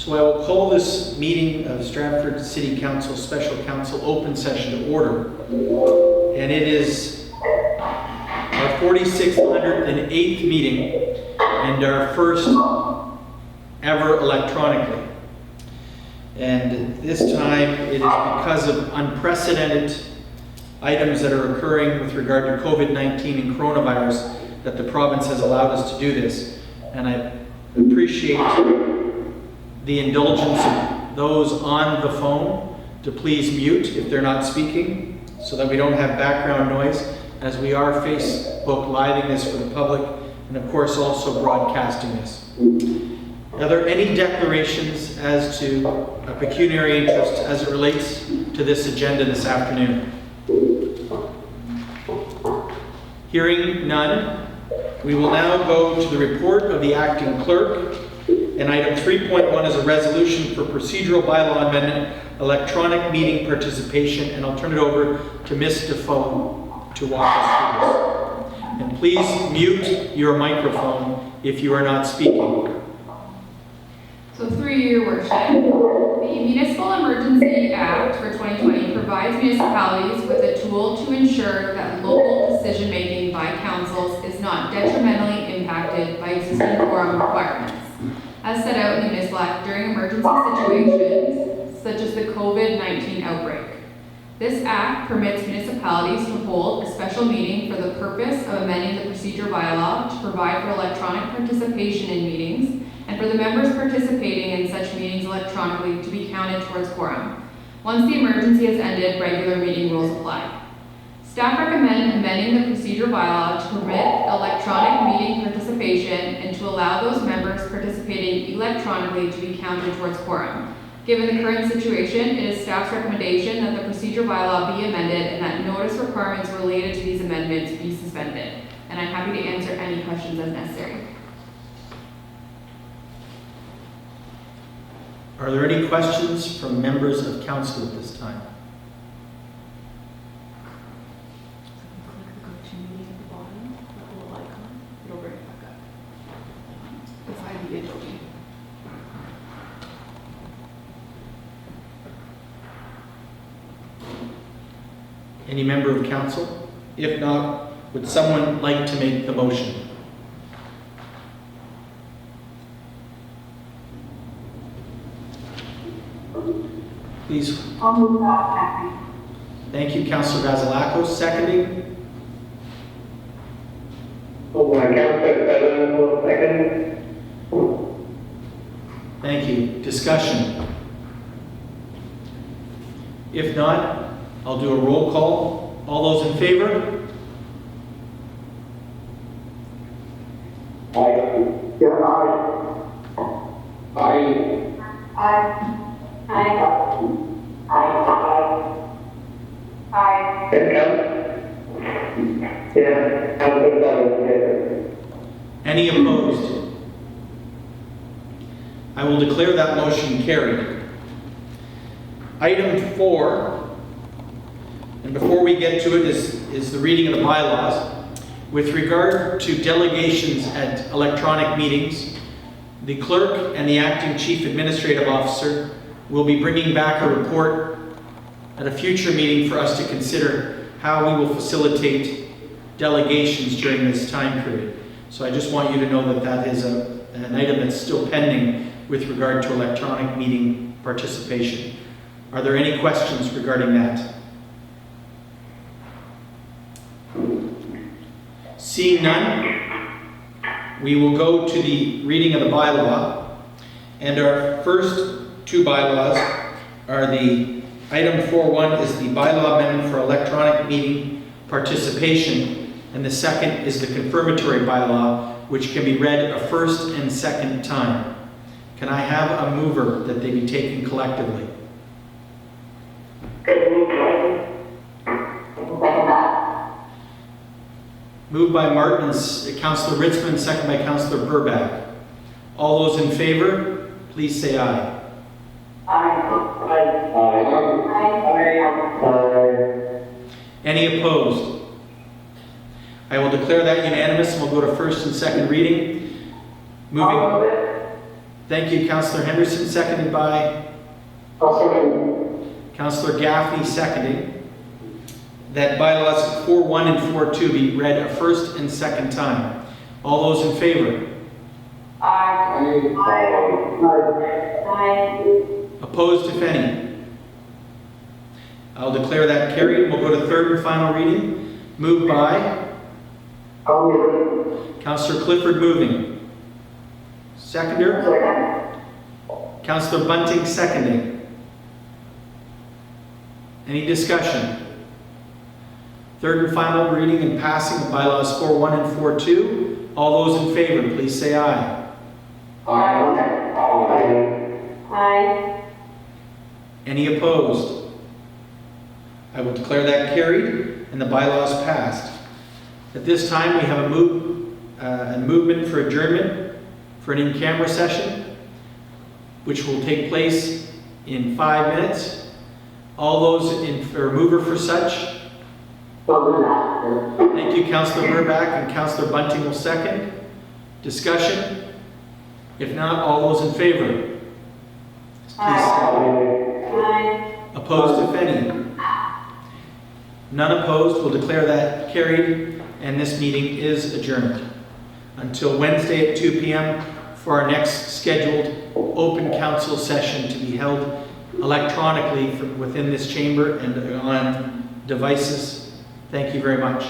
So I will call this meeting of Stratford City Council Special Council open session to order. And it is our 4608th meeting and our first ever electronically. And this time it is because of unprecedented items that are occurring with regard to COVID-19 and coronavirus that the province has allowed us to do this. And I appreciate the indulgence of those on the phone to please mute if they're not speaking so that we don't have background noise, as we are Facebook living this for the public and of course also broadcasting this. Are there any declarations as to a pecuniary interest as it relates to this agenda this afternoon? Hearing none, we will now go to the report of the acting clerk. And item 3.1 is a resolution for procedural bylaw amendment, electronic meeting participation, and I'll turn it over to Ms. Defoe to walk us through this. And please mute your microphone if you are not speaking. So through your worship, the Municipal Emergency Act for 2020 provides municipalities with a tool to ensure that local decision-making by councils is not detrimentally impacted by existing quorum requirements, as set out in the Municipal Act during emergency situations, such as the COVID-19 outbreak. This act permits municipalities to hold a special meeting for the purpose of amending the procedure bylaw to provide for electronic participation in meetings and for the members participating in such meetings electronically to be counted towards quorum. Once the emergency has ended, regular meeting rules apply. Staff recommend amending the procedure bylaw to permit electronic meeting participation and to allow those members participating electronically to be counted towards quorum. Given the current situation, it is staff's recommendation that the procedure bylaw be amended and that notice requirements related to these amendments be suspended. And I'm happy to answer any questions as necessary. Are there any questions from members of council at this time? Any member of council? If not, would someone like to make the motion? Please. I'll move that. Thank you, Councillor Vasilakos. Seconding? Councillor second. Thank you. Discussion? If not, I'll do a roll call. All those in favor? Aye. Yeah, aye. Aye. Aye. Any opposed? I will declare that motion carried. Item 4, and before we get to it, is the reading of the bylaws. With regard to delegations at electronic meetings, the clerk and the acting chief administrative officer will be bringing back a report at a future meeting for us to consider how we will facilitate delegations during this time period. So I just want you to know that that is an item that's still pending with regard to electronic meeting participation. Are there any questions regarding that? Seeing none, we will go to the reading of the bylaw. And our first two bylaws are the item 4.1 is the bylaw amendment for electronic meeting participation, and the second is the confirmatory bylaw, which can be read a first and second time. Can I have a mover that they be taken collectively? Moved by Martins, Councillor Ritzman, second by Councillor Burbach. All those in favor, please say aye. Any opposed? I will declare that unanimous and we'll go to first and second reading. Moving. Thank you, Councillor Henderson, seconded by I'll second. Councillor Gaffney, seconding that bylaws 4.1 and 4.2 be read a first and second time. All those in favor? Aye. Aye. Opposed, if any? I'll declare that carried. We'll go to third and final reading. Moved by I'll move it. Councillor Clifford moving. Seconder? Second. Councillor Bunting seconding. Any discussion? Third and final reading and passing of bylaws 4.1 and 4.2. All those in favor, please say aye. Aye. Aye. Any opposed? I will declare that carried and the bylaws passed. At this time, we have a movement for adjournment for an in-camera session, which will take place in 5 minutes. All those or mover for such. Thank you, Councillor Burbach, and Councillor Bunting will second. Discussion? If not, all those in favor? Please say aye. Aye. Opposed, if any? None opposed. We'll declare that carried, and this meeting is adjourned until Wednesday at 2 p.m. for our next scheduled open council session to be held electronically within this chamber and on devices. Thank you very much.